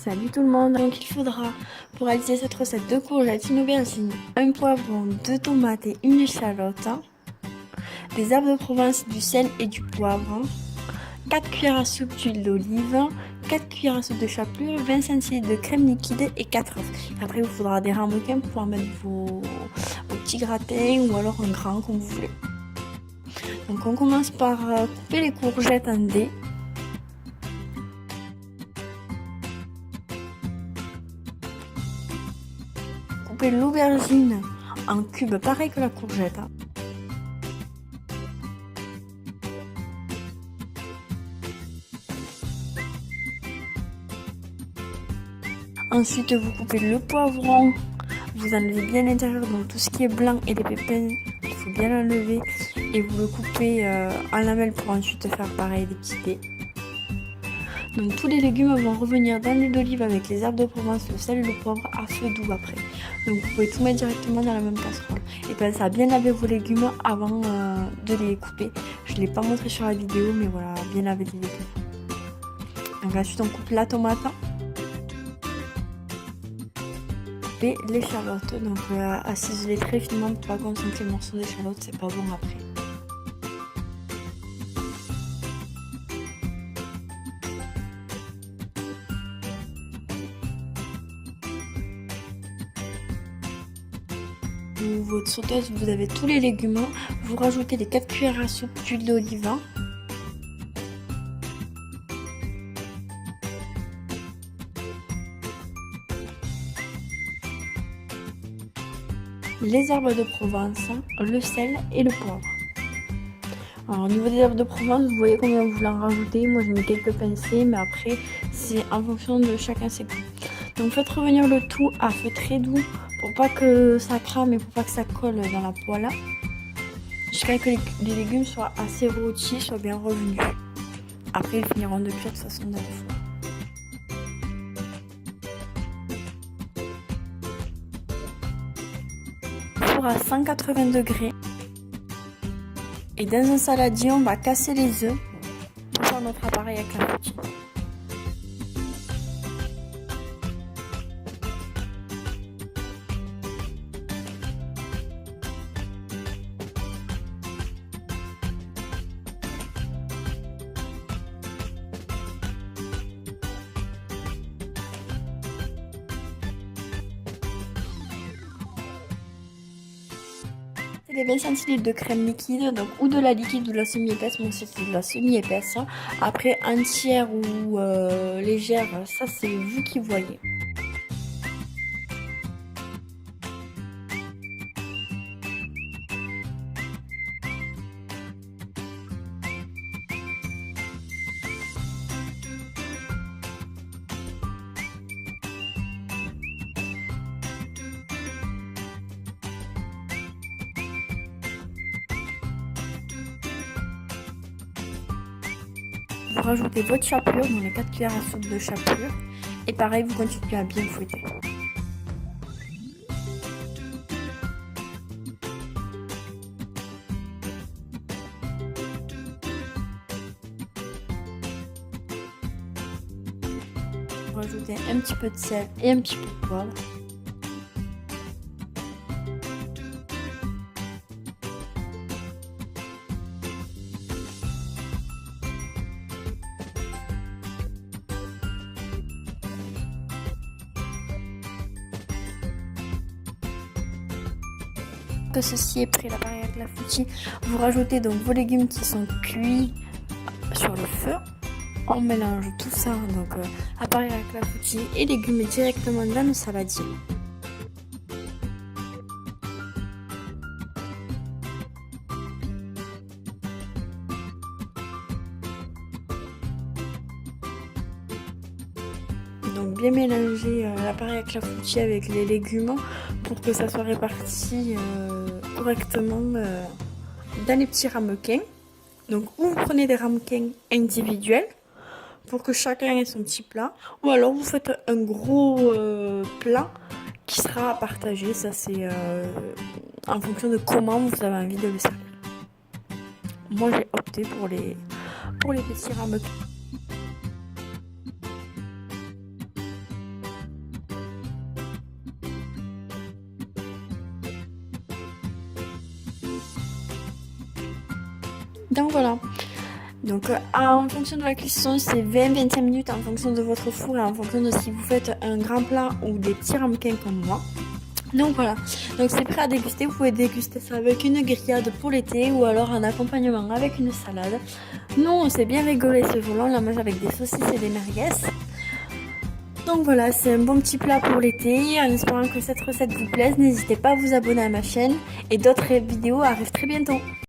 Salut tout le monde, donc il faudra pour réaliser cette recette 2 courgettes, une aubergine, un poivron, 2 tomates et une échalote, des herbes de Provence, du sel et du poivre, 4 cuillères à soupe d'huile d'olive, 4 cuillères à soupe de chapelure, 20 centilitres de crème liquide et 4 œufs. Après il vous faudra des ramequins pour pouvoir mettre vos petits gratins ou alors un grand comme vous voulez. Donc on commence par couper les courgettes en dés. Couper l'aubergine en cubes pareil que la courgette. Ensuite vous coupez le poivron, vous enlevez bien l'intérieur, donc tout ce qui est blanc et les pépins, il faut bien l'enlever et vous le coupez en lamelles pour ensuite faire pareil des petits dés. Donc tous les légumes vont revenir dans l'huile d'olive avec les herbes de Provence, le sel et le poivre à feu doux après. Donc vous pouvez tout mettre directement dans la même casserole. Et pensez à bien laver vos légumes avant de les couper. Je ne l'ai pas montré sur la vidéo, mais voilà, bien laver les légumes. Donc ensuite on coupe la tomate et l'échalote. Donc à ciseler très finement pour pas concentrer les morceaux d'échalote, c'est pas bon après. Votre sauteuse, vous avez tous les légumes, vous rajoutez les 4 cuillères à soupe d'huile d'olive, les herbes de Provence, le sel et le poivre. Alors au niveau des herbes de Provence, vous voyez combien vous voulez en rajouter. Moi je mets quelques pincées, mais après c'est en fonction de chacun ses goûts. Donc faites revenir le tout à feu très doux pour pas que ça crame et pour pas que ça colle dans la poêle. Jusqu'à ce que les légumes soient assez rôtis, soient bien revenus. Après ils finiront de cuire de toute façon dans le four. Four à 180 degrés. Et dans un saladier, on va casser les œufs pour faire notre appareil avec la poutine. Les 20 centilitres de crème liquide, donc ou de la liquide ou de la semi-épaisse. Moi c'est de la semi-épaisse. Après entière ou légère, ça c'est vous qui voyez. Vous rajoutez votre chapelure, dans les 4 cuillères à soupe de chapelure. Et pareil, vous continuez à bien fouetter. Vous rajoutez un petit peu de sel et un petit peu de poivre. Que ceci est prêt, l'appareil avec la foutie, vous rajoutez donc vos légumes qui sont cuits sur le feu. On mélange tout ça, donc appareil avec la foutie et légumes directement dans le saladier. Donc bien mélanger l'appareil avec la foutie avec les légumes pour que ça soit réparti correctement dans les petits ramequins. Donc ou vous prenez des ramequins individuels pour que chacun ait son petit plat, ou alors vous faites un gros plat qui sera à partager. Ça c'est en fonction de comment vous avez envie de le servir. Moi j'ai opté pour les petits ramequins. Donc voilà. Donc en fonction de la cuisson, c'est 20-25 minutes en fonction de votre four et en fonction de si vous faites un grand plat ou des petits ramequins comme moi. Donc voilà, donc c'est prêt à déguster, vous pouvez déguster ça avec une grillade pour l'été ou alors en accompagnement avec une salade. Nous on s'est bien rigolé ce jour-là, on l'a mangé avec des saucisses et des merguez. Donc voilà, c'est un bon petit plat pour l'été. En espérant que cette recette vous plaise, n'hésitez pas à vous abonner à ma chaîne et d'autres vidéos arrivent très bientôt.